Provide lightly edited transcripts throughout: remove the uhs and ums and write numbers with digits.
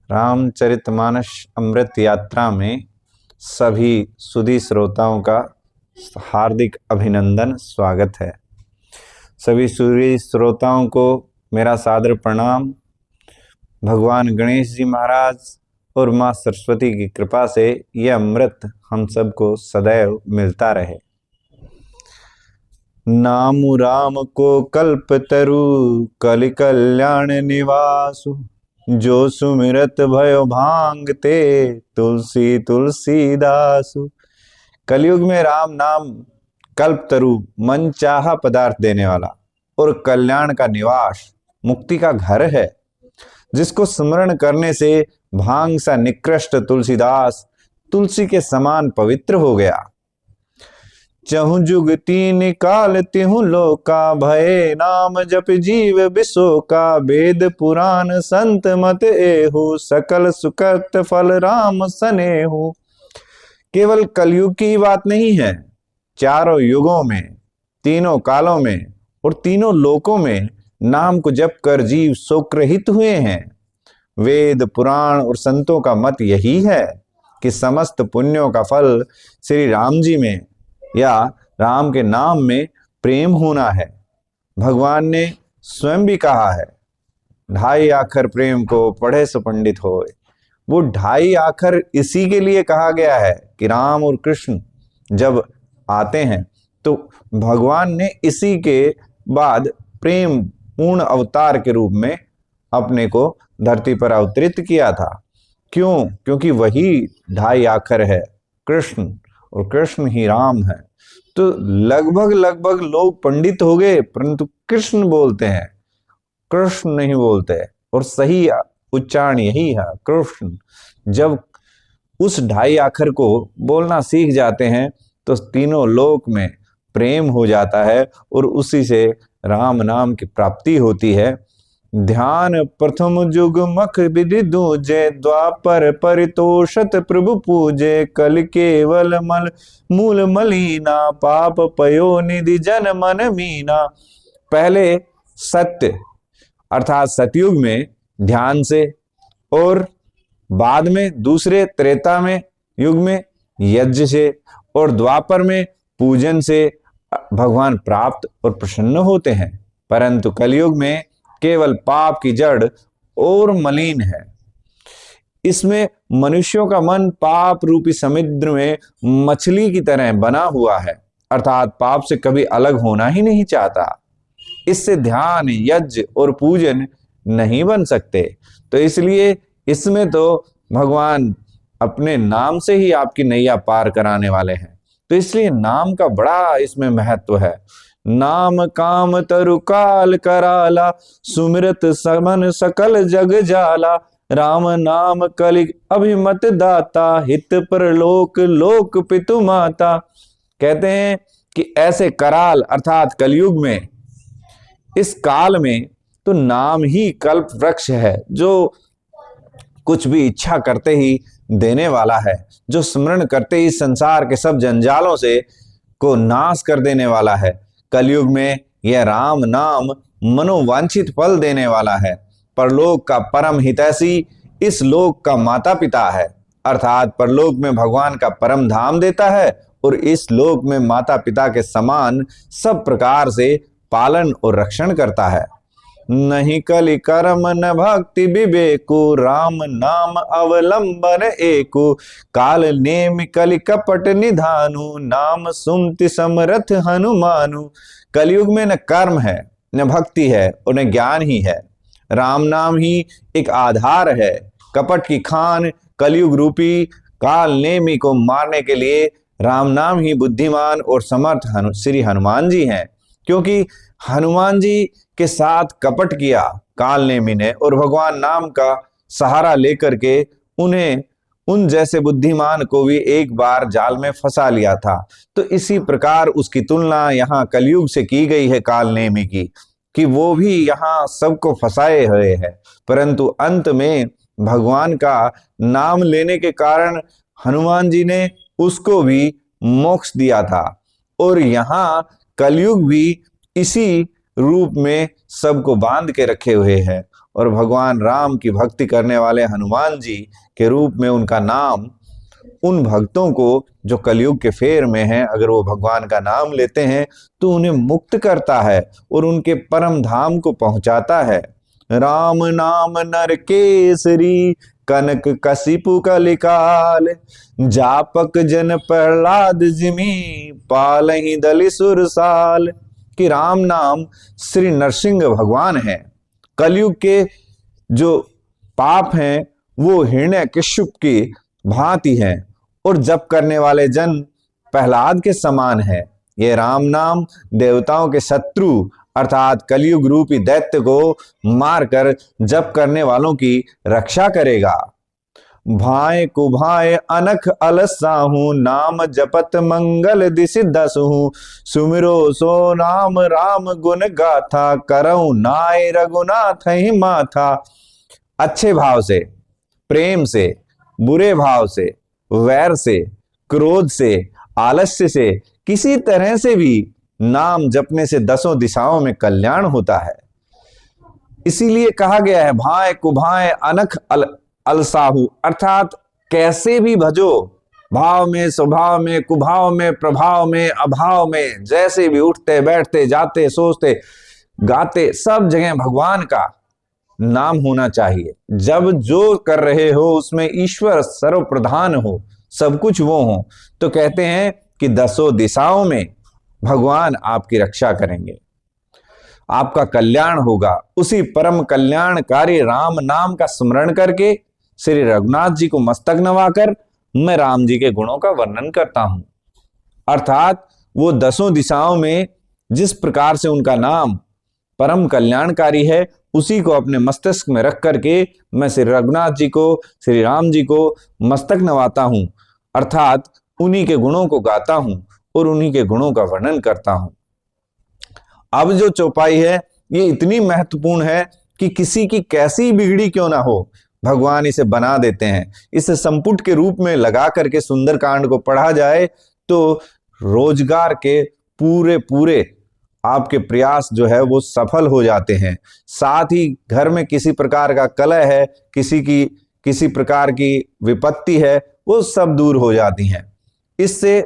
रामचरितमानस अमृत यात्रा में सभी सुधी श्रोताओं का हार्दिक अभिनंदन, स्वागत है। सभी सुधी श्रोताओं को मेरा सादर प्रणाम। भगवान गणेश जी महाराज और माँ सरस्वती की कृपा से यह अमृत हम सबको सदैव मिलता रहे। नाम राम को कल्पतरु कलि कल्याण निवासु, जो सुमिरत भयो भांगते तुलसी तुलसीदासु। कलयुग में राम नाम कल्पतरु, मन चाहा पदार्थ देने वाला और कल्याण का निवास, मुक्ति का घर है, जिसको स्मरण करने से भांग सा निकृष्ट तुलसीदास तुलसी के समान पवित्र हो गया। चहु जुग तीन काल तिहु लोका, भये नाम जप जीव बिसोका। वेद पुराण संत मत एहु, सकल सुकृत फल राम सनेहु। केवल कलयुग की बात नहीं है, चारों युगों में, तीनों कालों में और तीनों लोकों में नाम को जप कर जीव सुकृहित हुए हैं। वेद पुराण और संतों का मत यही है कि समस्त पुण्यों का फल श्री राम जी में या राम के नाम में प्रेम होना है। भगवान ने स्वयं भी कहा है, ढाई आखर प्रेम को पढ़े सो पंडित होए। वो ढाई आखर इसी के लिए कहा गया है कि राम और कृष्ण जब आते हैं तो भगवान ने इसी के बाद प्रेम पूर्ण अवतार के रूप में अपने को धरती पर अवतरित किया था। क्यों? क्योंकि वही ढाई आखर है कृष्ण, और कृष्ण ही राम है। तो लगभग लोग पंडित हो गए, परंतु कृष्ण बोलते हैं, कृष्ण नहीं बोलते, और सही उच्चारण यही है कृष्ण। जब उस ढाई आखर को बोलना सीख जाते हैं तो तीनों लोक में प्रेम हो जाता है और उसी से राम नाम की प्राप्ति होती है। ध्यान प्रथम जुग मख विधि दूजे, द्वापर परितोषत प्रभु पूजे। कल केवल मल मूल मलीना, पाप पयो निधि जन मन मीना। पहले सत्य अर्थात सतयुग में ध्यान से, और बाद में दूसरे त्रेता में युग में यज्ञ से, और द्वापर में पूजन से भगवान प्राप्त और प्रसन्न होते हैं। परंतु कलयुग में केवल पाप की जड़ और मलिन है। इसमें मनुष्यों का मन पाप रूपी समुद्र में मछली की तरह बना हुआ है, अर्थात पाप से कभी अलग होना ही नहीं चाहता। इससे ध्यान, यज्ञ और पूजन नहीं बन सकते। तो इसलिए इसमें तो भगवान अपने नाम से ही आपकी नैया पार कराने वाले हैं। तो इसलिए नाम का बड़ा इसमें महत्व है। नाम काम तरु काल कराला, सुमिरत समन सकल जग जाला। राम नाम कलि अभिमत दाता, हित परलोक लोक पितु माता। कहते हैं कि ऐसे कराल अर्थात कलयुग में, इस काल में तो नाम ही कल्प वृक्ष है, जो कुछ भी इच्छा करते ही देने वाला है, जो स्मरण करते ही संसार के सब जंजालों से को नाश कर देने वाला है। कलयुग में यह राम नाम मनोवांछित फल देने वाला है। परलोक का परम हितैषी इस लोक का माता पिता है, अर्थात परलोक में भगवान का परम धाम देता है और इस लोक में माता पिता के समान सब प्रकार से पालन और रक्षण करता है। नहीं कलि कर्म न भक्ति विवेकु, राम नाम अवलंबन एकु। काल नेम कलि कपट निधानु, नाम सुमति समरथ हनुमानु। कलयुग में न कर्म है, न भक्ति है और न ज्ञान ही है। राम नाम ही एक आधार है। कपट की खान कलयुग रूपी काल नेमी को मारने के लिए राम नाम ही बुद्धिमान और समर्थ श्री हनुमान जी हैं। क्योंकि हनुमान जी के साथ कपट किया काल नेमी ने और भगवान नाम का सहारा लेकर के उन्हें उन जैसे बुद्धिमान को भी एक बार जाल में फंसा लिया था। तो इसी प्रकार उसकी तुलना यहाँ कलयुग से की गई है काल नेमी की, कि वो भी यहाँ सबको फंसाए हुए है, परंतु अंत में भगवान का नाम लेने के कारण हनुमान जी ने उसको भी मोक्ष दिया था। और यहाँ कलयुग भी इसी रूप में सबको बांध के रखे हुए हैं और भगवान राम की भक्ति करने वाले हनुमान जी के रूप में उनका नाम उन भक्तों को जो कलयुग के फेर में हैं, अगर वो भगवान का नाम लेते हैं तो उन्हें मुक्त करता है और उनके परम धाम को पहुंचाता है। राम नाम नर केसरी कनक कसिपु कलिकाल, जापक जन प्रहलाद जिमी पालहि दलि सुरसाल। कि राम नाम श्री नरसिंह भगवान है। कलयुग के जो पाप हैं वो हिरण्यकश्यप की भांति हैं और जप करने वाले जन प्रहलाद के समान है। ये राम नाम देवताओं के शत्रु अर्थात कलयुग रूपी दैत्य को मारकर जप करने वालों की रक्षा करेगा। भाए कुभाए अनख अलसाहू नाम जपत मंगल दिसि दसहू, सुमिरो सो नाम राम गुण गाथा करऊ नाय रघुनाथ ही माथा। अच्छे भाव से, प्रेम से, बुरे भाव से, वैर से, क्रोध से, आलस्य से, किसी तरह से भी नाम जपने से दसों दिशाओं में कल्याण होता है। इसीलिए कहा गया है भाए कुभाए अनख अलसाहू अर्थात कैसे भी भजो, भाव में, स्वभाव में, कुभाव में, प्रभाव में, अभाव में, जैसे भी उठते बैठते जाते सोचते गाते सब जगह भगवान का नाम होना चाहिए। जब जो कर रहे हो उसमें ईश्वर सर्वप्रधान हो, सब कुछ वो हो, तो कहते हैं कि दसों दिशाओं में भगवान आपकी रक्षा करेंगे, आपका कल्याण होगा। उसी परम कल्याणकारी राम नाम का स्मरण करके श्री रघुनाथ जी को मस्तक नवाकर मैं राम जी के गुणों का वर्णन करता हूं। अर्थात वो दसों दिशाओं में जिस प्रकार से उनका नाम परम कल्याणकारी है उसी को अपने मस्तिष्क में रख करके मैं श्री रघुनाथ जी को, श्री राम जी को मस्तक नवाता हूं, अर्थात उन्हीं के गुणों को गाता हूं और उन्हीं के गुणों का वर्णन करता हूं। अब जो चौपाई है ये इतनी महत्वपूर्ण है कि किसी की कैसी बिगड़ी क्यों ना हो भगवान इसे बना देते हैं। इसे संपुट के रूप में लगा करके सुंदरकांड को पढ़ा जाए तो रोजगार के पूरे पूरे आपके प्रयास जो है वो सफल हो जाते हैं। साथ ही घर में किसी प्रकार का कलह है, किसी प्रकार की विपत्ति है, वो सब दूर हो जाती हैं। इससे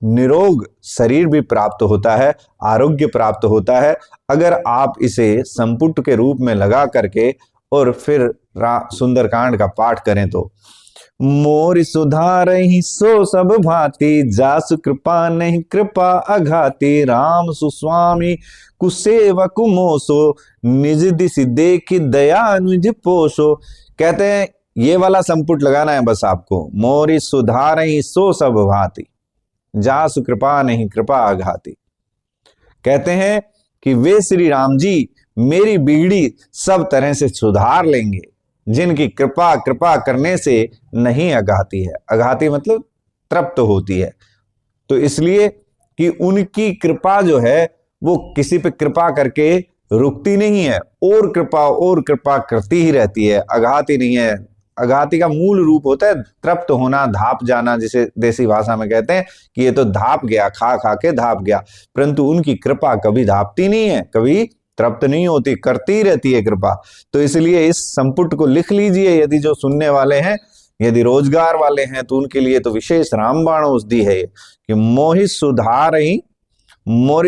निरोग शरीर भी प्राप्त होता है, आरोग्य प्राप्त होता है। अगर आप इसे संपुट के रूप में लगा करके और फिर सुंदरकांड का पाठ करें तो मोरि सुधारहि सो सब भांति, जासु कृपा नहीं कृपा अघाती, राम सुस्वामी कुसेवक मोसो, निज दिसि देखि दया निज पोषो। कहते हैं ये वाला संपुट लगाना है बस आपको, मोरि सुधारहि सो सब भांति, जासु कृपा नहीं कृपा अघाती। कहते हैं कि वे श्री राम जी मेरी बिगड़ी सब तरह से सुधार लेंगे, जिनकी कृपा करने से नहीं अघाती है। अघाती मतलब तृप्त होती है। तो इसलिए कि उनकी कृपा जो है वो किसी पे कृपा करके रुकती नहीं है, और कृपा करती ही रहती है, अघाती नहीं है। अघाती का मूल रूप होता है तृप्त होना, धाप जाना, जिसे देसी भाषा में कहते हैं कि ये तो धाप गया, खा खा के धाप गया। परंतु उनकी कृपा कभी धापती नहीं है, कभी तृप्त नहीं होती, करती रहती है कृपा। तो इसलिए इस संपुट को लिख लीजिए, यदि जो सुनने वाले हैं, यदि रोजगार वाले हैं तो उनके लिए तो विशेष रामबाण औषधि है कि मोहि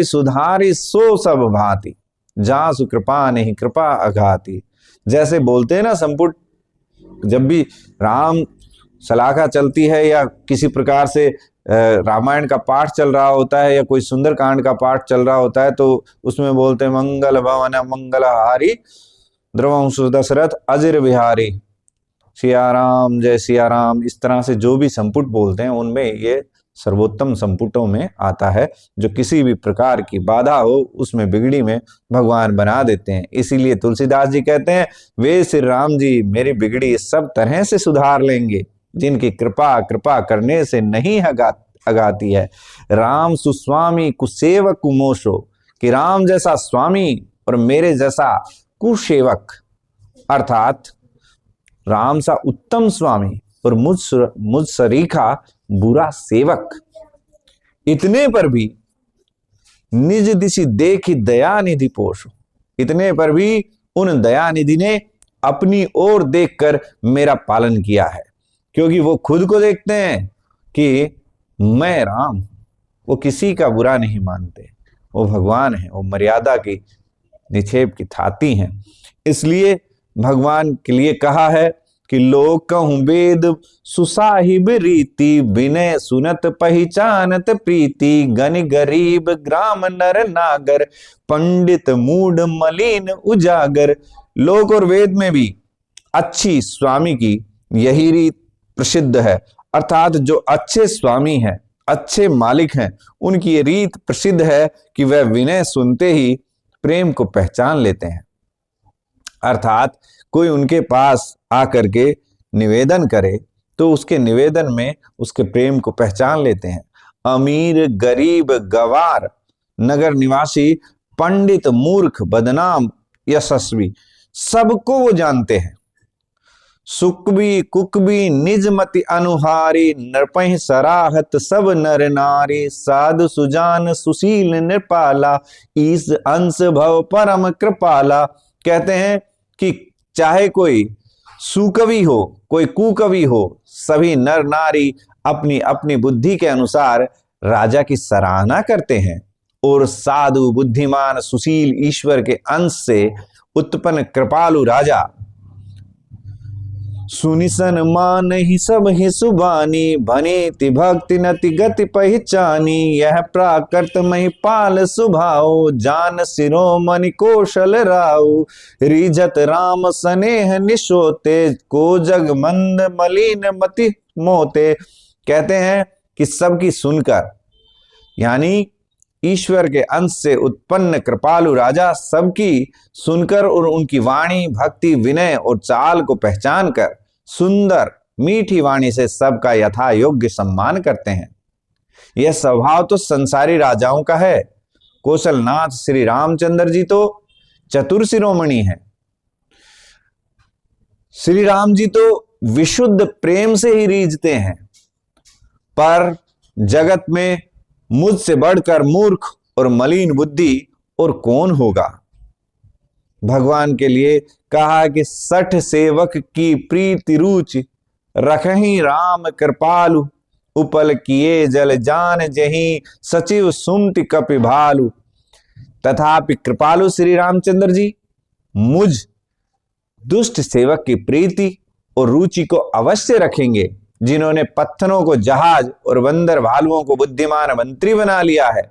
सुधारी सो सब भांति, जासु कृपा नहीं कृपा अघाती। जैसे बोलते हैं ना संपुट, जब भी राम सलाखा चलती है या किसी प्रकार से रामायण का पाठ चल रहा होता है या कोई सुंदरकांड का पाठ चल रहा होता है तो उसमें बोलते हैं मंगल भवन मंगलहारी द्रवंश दशरथ अजिर बिहारी, सिया राम जय सिया राम। इस तरह से जो भी संपुट बोलते हैं उनमें ये सर्वोत्तम संपुटों में आता है, जो किसी भी प्रकार की बाधा हो उसमें बिगड़ी में भगवान बना देते हैं। इसीलिए तुलसीदास जी कहते हैं वे श्री राम जी मेरी बिगड़ी सब तरह से सुधार लेंगे, जिनकी कृपा करने से नहीं अगाती है। राम सुस्वामी कुसेवक कुमोशो, कि राम जैसा स्वामी और मेरे जैसा कुसेवक अर्थात राम सा उत्तम स्वामी और मुझ सरीखा बुरा सेवक, इतने पर भी निज दिशि देखी दया निधि पोषो, इतने पर भी उन दया निधि ने अपनी ओर देखकर मेरा पालन किया है। क्योंकि वो खुद को देखते हैं कि मैं राम हूं, वो किसी का बुरा नहीं मानते, वो भगवान है, वो मर्यादा की निक्षेप की थाती हैं। इसलिए भगवान के लिए कहा है कि लोक कहूं वेद सुसाहिब रीति, विनय सुनत पहचानत प्रीति, गनि गरीब ग्राम नर नागर, पंडित मूड मलिन उजागर। लोक और वेद में भी अच्छी स्वामी की यही रीत प्रसिद्ध है, अर्थात जो अच्छे स्वामी हैं, अच्छे मालिक हैं, उनकी ये रीत प्रसिद्ध है कि वह विनय सुनते ही प्रेम को पहचान लेते हैं। अर्थात कोई उनके पास आकर के निवेदन करे तो उसके निवेदन में उसके प्रेम को पहचान लेते हैं। अमीर गरीब गवार नगर निवासी, पंडित मूर्ख बदनाम यशस्वी, सबको वो जानते हैं। सुकबी कुकबी निज मति अनुहारी, नरपहि सराहत सब नर नारी, साधु सुजान सुशील नृपाला, ईस अंश भव परम कृपाला। कहते हैं कि चाहे कोई सुकवि हो, कोई कुकवि हो, सभी नर नारी अपनी अपनी बुद्धि के अनुसार राजा की सराहना करते हैं। और साधु बुद्धिमान सुशील ईश्वर के अंश से उत्पन्न कृपालु राजा सुनिसन मान ही सब ही सुबानी, भनीति भक्ति नति गति पहचानी, यह प्राकृत मही पाल सुभाओ, जान शिरोमणि कौशल राउ, रिझत राम स्नेह निशोते, को जग मंद मलिन मति मोते। कहते हैं कि सबकी सुनकर, यानी ईश्वर के अंश से उत्पन्न कृपालु राजा सबकी सुनकर और उनकी वाणी भक्ति विनय और चाल को पहचान कर सुंदर मीठी वाणी से सबका यथा योग्य सम्मान करते हैं। यह स्वभाव तो संसारी राजाओं का है। कौशलनाथ श्री रामचंद्र जी तो चतुर शिरोमणि हैं। श्री राम जी तो विशुद्ध प्रेम से ही रीझते हैं, पर जगत में मुझसे बढ़कर मूर्ख और मलिन बुद्धि और कौन होगा। भगवान के लिए कहा कि 60 सेवक की प्रीति रुचि, रखहि राम कृपालु, उपल किए जल जान जहीं, सचिव सुमति कपि भालु। तथापि कृपालु श्री रामचंद्र जी मुझ दुष्ट सेवक की प्रीति और रुचि को अवश्य रखेंगे, जिन्होंने पत्थरों को जहाज और बंदर भालुओं को बुद्धिमान मंत्री बना लिया है।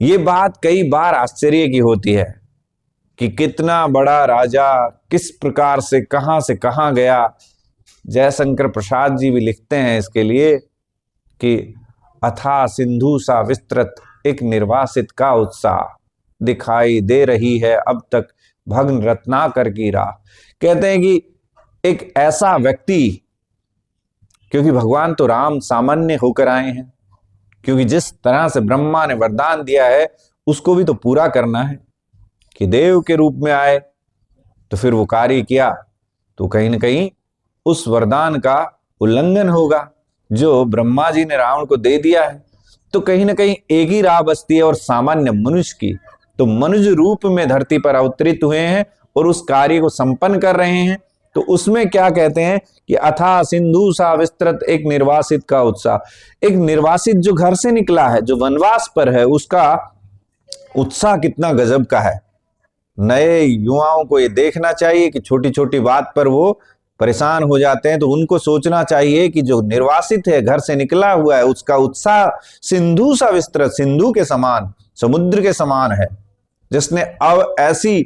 ये बात कई बार आश्चर्य की होती है कि कितना बड़ा राजा किस प्रकार से कहां गया। जयशंकर प्रसाद जी भी लिखते हैं इसके लिए कि अथा सिंधु सा विस्तृत, एक निर्वासित का उत्साह, दिखाई दे रही है अब तक भग्न रत्नाकर की राह। कहते हैं कि एक ऐसा व्यक्ति, क्योंकि भगवान तो राम सामान्य होकर आए हैं, क्योंकि जिस तरह से ब्रह्मा ने वरदान दिया है उसको भी तो पूरा करना है कि देव के रूप में आए, तो फिर वो कार्य किया तो कहीं ना कहीं उस वरदान का उल्लंघन होगा जो ब्रह्मा जी ने रावण को दे दिया है। तो कहीं ना कहीं एक ही राह बचती है और सामान्य मनुष्य की, तो मनुष्य रूप में धरती पर अवतरित हुए हैं और उस कार्य को संपन्न कर रहे हैं। तो उसमें क्या कहते हैं कि अथा सिंधु सा विस्तृत, एक निर्वासित का उत्साह। एक निर्वासित जो घर से निकला है, जो वनवास पर है, उसका उत्साह कितना गजब का है। नए युवाओं को ये देखना चाहिए कि छोटी छोटी बात पर वो परेशान हो जाते हैं, तो उनको सोचना चाहिए कि जो निर्वासित है, घर से निकला हुआ है, उसका उत्साह सिंधु सा विस्तृत, सिंधु के समान, समुद्र के समान है, जिसने अब ऐसी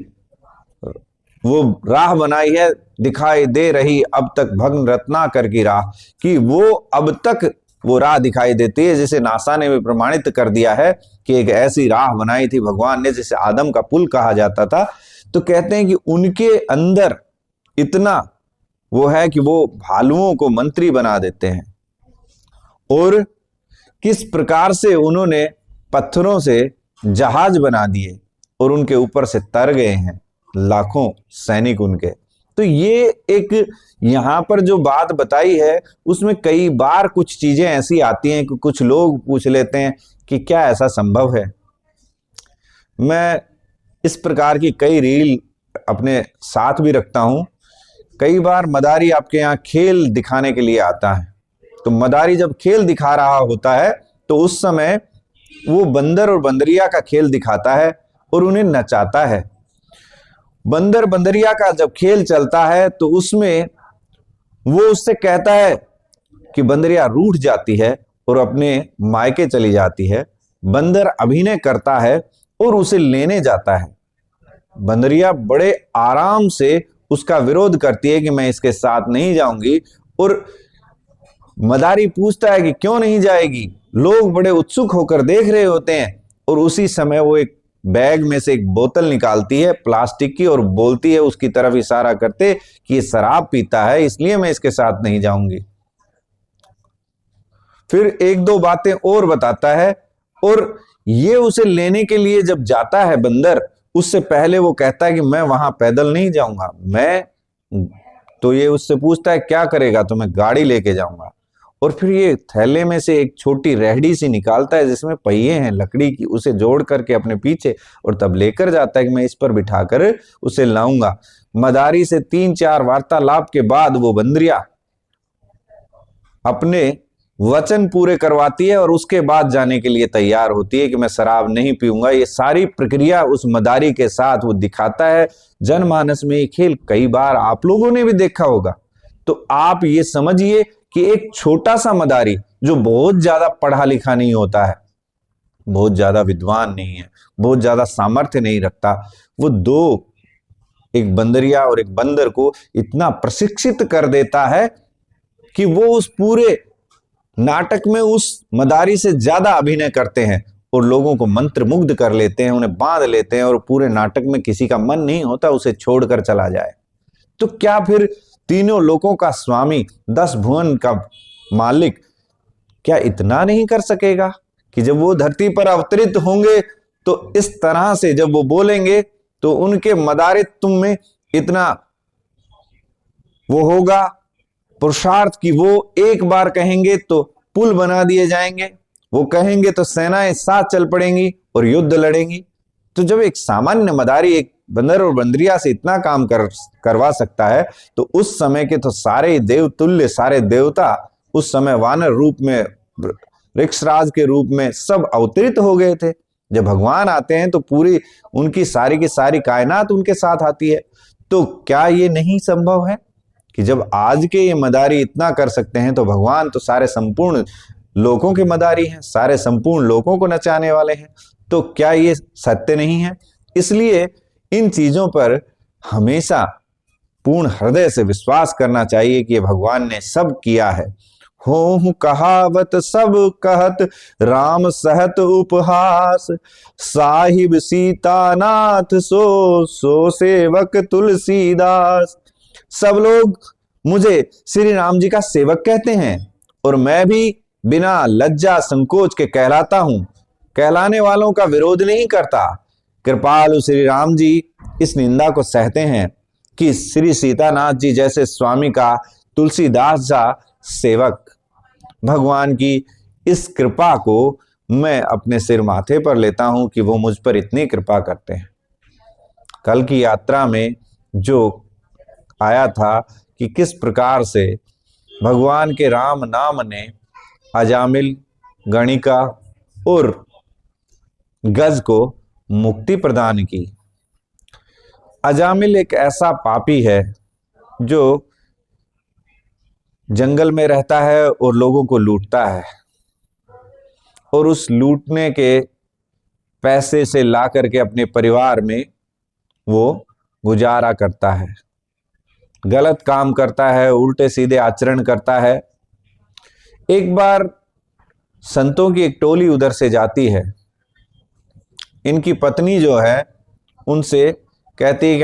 वो राह बनाई है, दिखाई दे रही अब तक भग्न रत्नाकर की राह, कि वो अब तक वो राह दिखाई देती है, जिसे नासा ने भी प्रमाणित कर दिया है कि एक ऐसी राह बनाई थी भगवान ने जिसे आदम का पुल कहा जाता था। तो कहते हैं कि उनके अंदर इतना वो है कि वो भालुओं को मंत्री बना देते हैं। और किस प्रकार से उन्होंने पत्थरों से जहाज बना दिए और उनके ऊपर से तर गए हैं लाखों सैनिक उनके। तो ये एक यहां पर जो बात बताई है उसमें कई बार कुछ चीजें ऐसी आती हैं कि कुछ लोग पूछ लेते हैं कि क्या ऐसा संभव है। मैं इस प्रकार की कई रील अपने साथ भी रखता हूं। कई बार मदारी आपके यहाँ खेल दिखाने के लिए आता है, तो मदारी जब खेल दिखा रहा होता है तो उस समय वो बंदर और बंदरिया का खेल दिखाता है और उन्हें नचाता है। बंदर बंदरिया का जब खेल चलता है तो उसमें वो उससे कहता है कि बंदरिया रूठ जाती है और अपने मायके चली जाती है। बंदर अभिनय करता है और उसे लेने जाता है। बंदरिया बड़े आराम से उसका विरोध करती है कि मैं इसके साथ नहीं जाऊंगी, और मदारी पूछता है कि क्यों नहीं जाएगी। लोग बड़े उत्सुक होकर देख रहे होते हैं और उसी समय वो एक बैग में से एक बोतल निकालती है प्लास्टिक की और बोलती है उसकी तरफ इशारा करते कि ये शराब पीता है, इसलिए मैं इसके साथ नहीं जाऊंगी। फिर एक दो बातें और बताता है, और ये उसे लेने के लिए जब जाता है बंदर, उससे पहले वो कहता है कि मैं वहां पैदल नहीं जाऊंगा, तो ये उससे पूछता है क्या करेगा, तो मैं गाड़ी लेके जाऊंगा। और फिर ये थैले में से एक छोटी रेहड़ी सी निकालता है जिसमें पहिए हैं लकड़ी की, उसे जोड़ करके अपने पीछे, और तब लेकर जाता है कि मैं इस पर बिठाकर उसे लाऊंगा। मदारी से 3-4 वार्तालाप के बाद वो बंदरिया अपने वचन पूरे करवाती है और उसके बाद जाने के लिए तैयार होती है कि मैं शराब नहीं पीऊंगा। ये सारी प्रक्रिया उस मदारी के साथ वो दिखाता है। जनमानस में ये खेल कई बार आप लोगों ने भी देखा होगा। तो आप ये समझिए कि एक छोटा सा मदारी जो बहुत ज्यादा पढ़ा लिखा नहीं होता है, बहुत ज्यादा विद्वान नहीं है, बहुत ज्यादा सामर्थ्य नहीं रखता, वो एक बंदरिया और एक बंदर को इतना प्रशिक्षित कर देता है कि वो उस पूरे नाटक में उस मदारी से ज्यादा अभिनय करते हैं और लोगों को मंत्रमुग्ध कर लेते हैं, उन्हें बांध लेते हैं, और पूरे नाटक में किसी का मन नहीं होता उसे छोड़कर चला जाए। तो क्या फिर तीनों लोकों का स्वामी, 10 भुवन का मालिक, क्या इतना नहीं कर सकेगा कि जब वो धरती पर अवतरित होंगे तो इस तरह से जब वो बोलेंगे तो उनके मदारित्व में इतना वो होगा पुरुषार्थ कि वो एक बार कहेंगे तो पुल बना दिए जाएंगे, वो कहेंगे तो सेनाएं साथ चल पड़ेंगी और युद्ध लड़ेंगी। तो जब एक सामान्य मदारी एक बंदर और बंदरिया से इतना काम करवा सकता है, तो उस समय के तो सारे देवतुल्य, सारे देवता उस समय वानर रूप में, वृक्षराज के रूप में सब अवतरित हो गए थे। जब भगवान आते हैं तो पूरी उनकी सारी की सारी कायनात उनके साथ आती है। तो क्या ये नहीं संभव है कि जब आज के ये मदारी इतना कर सकते हैं तो भगवान तो सारे संपूर्ण लोकों के मदारी हैं, सारे संपूर्ण लोकों को नचाने वाले हैं। तो क्या ये सत्य नहीं है? इसलिए इन चीजों पर हमेशा पूर्ण हृदय से विश्वास करना चाहिए कि ये भगवान ने सब किया है। हो कहावत सब कहत राम सहत उपहास, साहिब सीतानाथ सो सेवक तुलसीदास। सब लोग मुझे श्री राम जी का सेवक कहते हैं और मैं भी बिना लज्जा संकोच के कहलाता हूं, कहलाने वालों का विरोध नहीं करता। कृपालु श्री राम जी इस निंदा को सहते हैं कि श्री सीतानाथ जी जैसे स्वामी का तुलसीदास जा सेवक। भगवान की इस कृपा को मैं अपने सिर माथे पर लेता हूं कि वो मुझ पर इतनी कृपा करते हैं। कल की यात्रा में जो आया था कि किस प्रकार से भगवान के राम नाम ने अजामिल, गणिका और गज को मुक्ति प्रदान की। अजामिल एक ऐसा पापी है जो जंगल में रहता है और लोगों को लूटता है, और उस लूटने के पैसे से ला करके अपने परिवार में वो गुजारा करता है, गलत काम करता है, उल्टे सीधे आचरण करता है। एक बार संतों की एक टोली उधर से जाती है। इनकी पत्नी जो है उनसे कहती है कि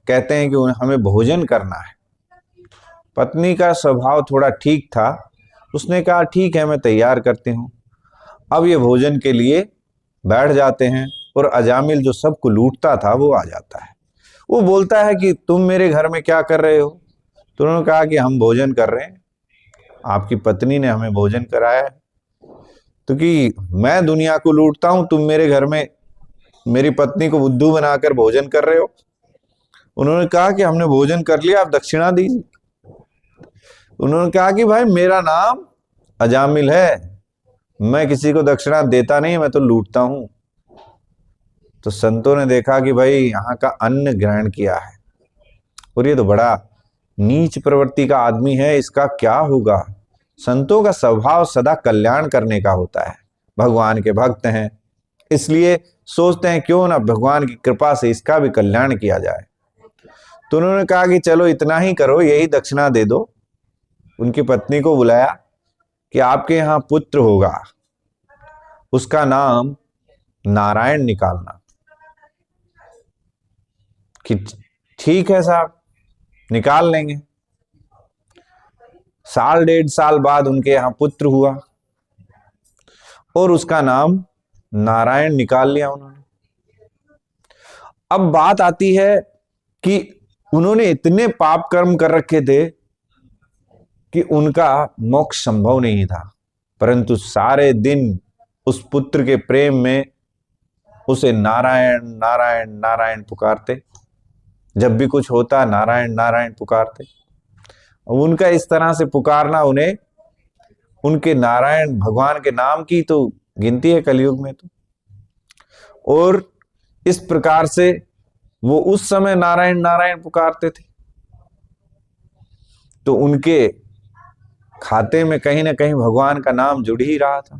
कहते हैं कि हमें भोजन करना है। पत्नी का स्वभाव थोड़ा ठीक था, उसने कहा ठीक है मैं तैयार करती हूँ। अब ये भोजन के लिए बैठ जाते हैं और अजामिल जो सबको लूटता था वो आ जाता है। वो बोलता है कि तुम मेरे घर में क्या कर रहे हो? तो उन्होंने कहा कि हम भोजन कर रहे हैं, आपकी पत्नी ने हमें भोजन कराया है। तो कि मैं दुनिया को लूटता हूं, तुम मेरे घर में मेरी पत्नी को बुद्धू बनाकर भोजन कर रहे हो? उन्होंने कहा कि हमने भोजन कर लिया, आप दक्षिणा दीजिए। उन्होंने कहा कि भाई मेरा नाम अजामिल है, मैं किसी को दक्षिणा देता नहीं, मैं तो लूटता हूं। तो संतों ने देखा कि भाई यहाँ का अन्न ग्रहण किया है और ये तो बड़ा नीच प्रवृत्ति का आदमी है, इसका क्या होगा। संतों का स्वभाव सदा कल्याण करने का होता है, भगवान के भक्त हैं, इसलिए सोचते हैं क्यों ना भगवान की कृपा से इसका भी कल्याण किया जाए। तो उन्होंने कहा कि चलो इतना ही करो, यही दक्षिणा दे दो। उनकी पत्नी को बुलाया कि आपके यहाँ पुत्र होगा, उसका नाम नारायण निकालना। कि ठीक है साहब, निकाल लेंगे। 1.5 साल बाद उनके यहां पुत्र हुआ और उसका नाम नारायण निकाल लिया उन्होंने। अब बात आती है कि उन्होंने इतने पाप कर्म कर रखे थे कि उनका मोक्ष संभव नहीं था, परंतु सारे दिन उस पुत्र के प्रेम में उसे नारायण नारायण नारायण पुकारते। जब भी कुछ होता नारायण नारायण पुकारते। उनका इस तरह से पुकारना उन्हें उनके नारायण भगवान के नाम की तो गिनती है कलयुग में तो। और इस प्रकार से वो उस समय नारायण नारायण पुकारते थे तो उनके खाते में कहीं ना कहीं भगवान का नाम जुड़ ही रहा था।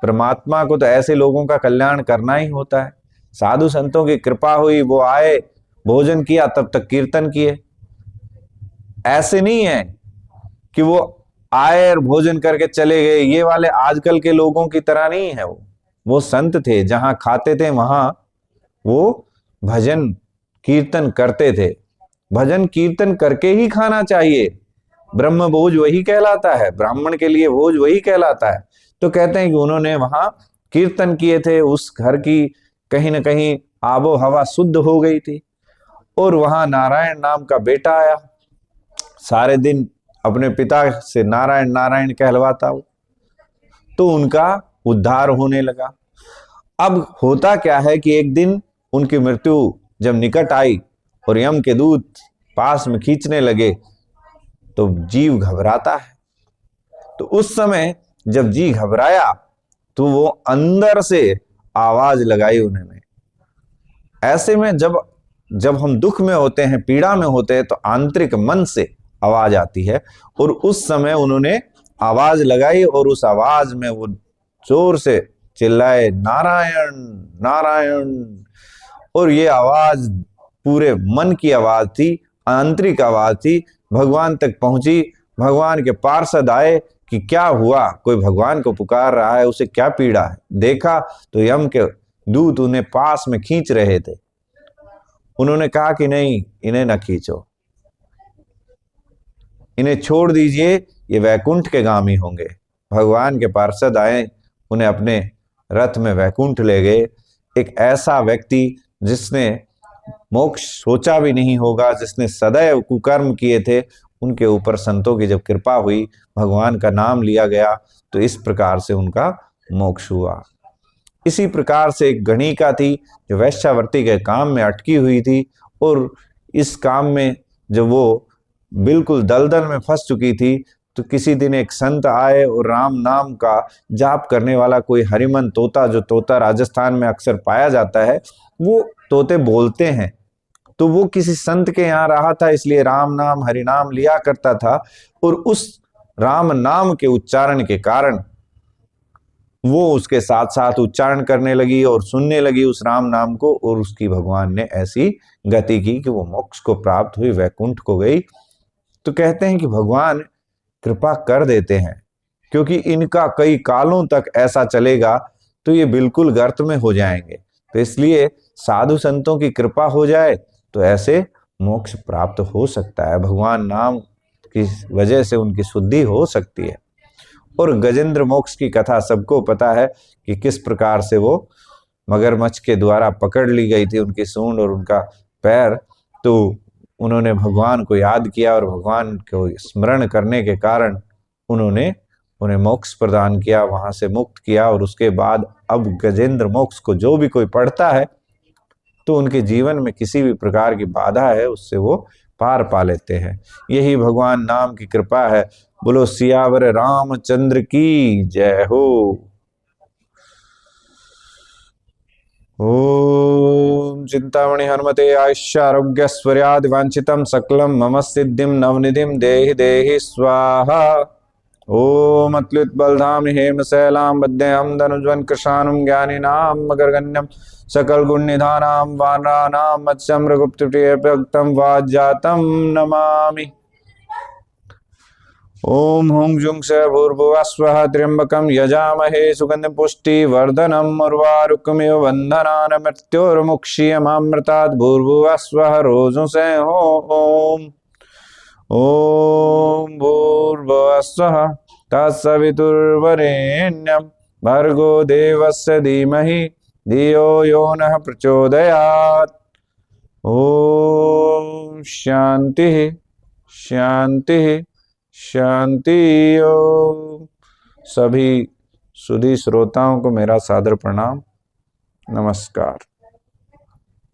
परमात्मा को तो ऐसे लोगों का कल्याण करना ही होता है। साधु संतों की कृपा हुई, वो आए, भोजन किया, तब तक कीर्तन किए। ऐसे नहीं है कि वो आए और भोजन करके चले गए, ये वाले आजकल के लोगों की तरह नहीं है। वो संत थे, जहां खाते थे वहां वो भजन कीर्तन करते थे। भजन कीर्तन करके ही खाना चाहिए, ब्रह्म भोज वही कहलाता है, ब्राह्मण के लिए भोज वही कहलाता है। तो कहते हैं कि उन्होंने वहां कीर्तन किए थे, उस घर की कहीं ना कहीं आबो हवा शुद्ध हो गई थी और वहां नारायण नाम का बेटा आया, सारे दिन अपने पिता से नारायण नारायण कहलवाता हो, तो उनका उद्धार होने लगा। अब होता क्या है कि एक दिन उनकी मृत्यु जब निकट आई और यम के दूत पास में खींचने लगे तो जीव घबराता है। तो उस समय जब जी घबराया तो वो अंदर से आवाज लगाई उन्होंने। ऐसे में जब हम दुख में होते हैं, पीड़ा में होते हैं, तो आंतरिक मन से आवाज आती है और उस समय उन्होंने आवाज लगाई और उस आवाज में वो जोर से चिल्लाए नारायण नारायण। और ये आवाज पूरे मन की आवाज थी, आंतरिक आवाज थी, भगवान तक पहुंची। भगवान के पार्षद आए कि क्या हुआ, कोई भगवान को पुकार रहा है, उसे क्या पीड़ा है। देखा तो यम के दूत उन्हें पास में खींच रहे थे। उन्होंने कहा कि नहीं, इन्हें न खींचो, इन्हें छोड़ दीजिए, ये वैकुंठ के गामी होंगे। भगवान के पार्षद आए, उन्हें अपने रथ में वैकुंठ ले गए। एक ऐसा व्यक्ति जिसने मोक्ष सोचा भी नहीं होगा, जिसने सदैव कुकर्म किए थे, उनके ऊपर संतों की जब कृपा हुई, भगवान का नाम लिया गया, तो इस प्रकार से उनका मोक्ष हुआ। इसी प्रकार से एक गणिका थी जो वैश्यावृत्ति के काम में अटकी हुई थी और इस काम में जब वो बिल्कुल दलदल में फंस चुकी थी तो किसी दिन एक संत आए और राम नाम का जाप करने वाला कोई हरिमन तोता, जो तोता राजस्थान में अक्सर पाया जाता है, वो तोते बोलते हैं, तो वो किसी संत के यहाँ रहा था, इसलिए राम नाम हरि नाम लिया करता था। और उस राम नाम के उच्चारण के कारण वो उसके साथ साथ उच्चारण करने लगी और सुनने लगी उस राम नाम को, और उसकी भगवान ने ऐसी गति की कि वो मोक्ष को प्राप्त हुई, वैकुंठ को गई। तो कहते हैं कि भगवान कृपा कर देते हैं, क्योंकि इनका कई कालों तक ऐसा चलेगा तो ये बिल्कुल गर्त में हो जाएंगे। तो इसलिए साधु संतों की कृपा हो जाए तो ऐसे मोक्ष प्राप्त हो सकता है, भगवान नाम की वजह से उनकी शुद्धि हो सकती है। और गजेंद्र मोक्ष की कथा सबको पता है कि किस प्रकार से वो मगरमच्छ के द्वारा पकड़ ली गई थी, उनकी सूंड और उनका पैर। तो उन्होंने भगवान को याद किया और भगवान को स्मरण करने के कारण उन्होंने उन्हें मोक्ष प्रदान किया, वहां से मुक्त किया। और उसके बाद अब गजेंद्र मोक्ष को जो भी कोई पढ़ता है तो उनके जीवन में किसी भी प्रकार की बाधा है उससे वो पार पा लेते हैं। यही भगवान नाम की कृपा है। बोलो सियावर रामचंद्र की जय हो। ओम चिंतामणि हनुमते आयुष्यारोग्य स्वर्यादि वांछितम सकलम मम सिद्धिम नवनिधिम देहि देहि स्वाहा। ओम अत्युत्बलधाम हेमशैलां वन्देऽहं धनुज्वन् कृशानं ज्ञानिनां मकरगण्यं सकल गुण निधानां वानराणां मत्स्यं रघुप्तप्रियभक्तं वाज्जातं नमामि। ओम हुं जुं स भूर्भुवः स्वः त्र्यंबकं यजामहे सुगंधिं पुष्टिवर्धनम् उर्वारुकमिव बन्धनान् मृत्योर्मुक्षीयमामृतात् भूर्भुवः स्वः रोजुं स ओम। ओम भूर्भुवः स्वः तत्सवितुर्वरेण्यं भर्गो देवस्य धीमहि धियो यो नः प्रचोदयात्। ओम शांति शांति शांति। ओम। सभी सुधी श्रोताओं को मेरा सादर प्रणाम, नमस्कार।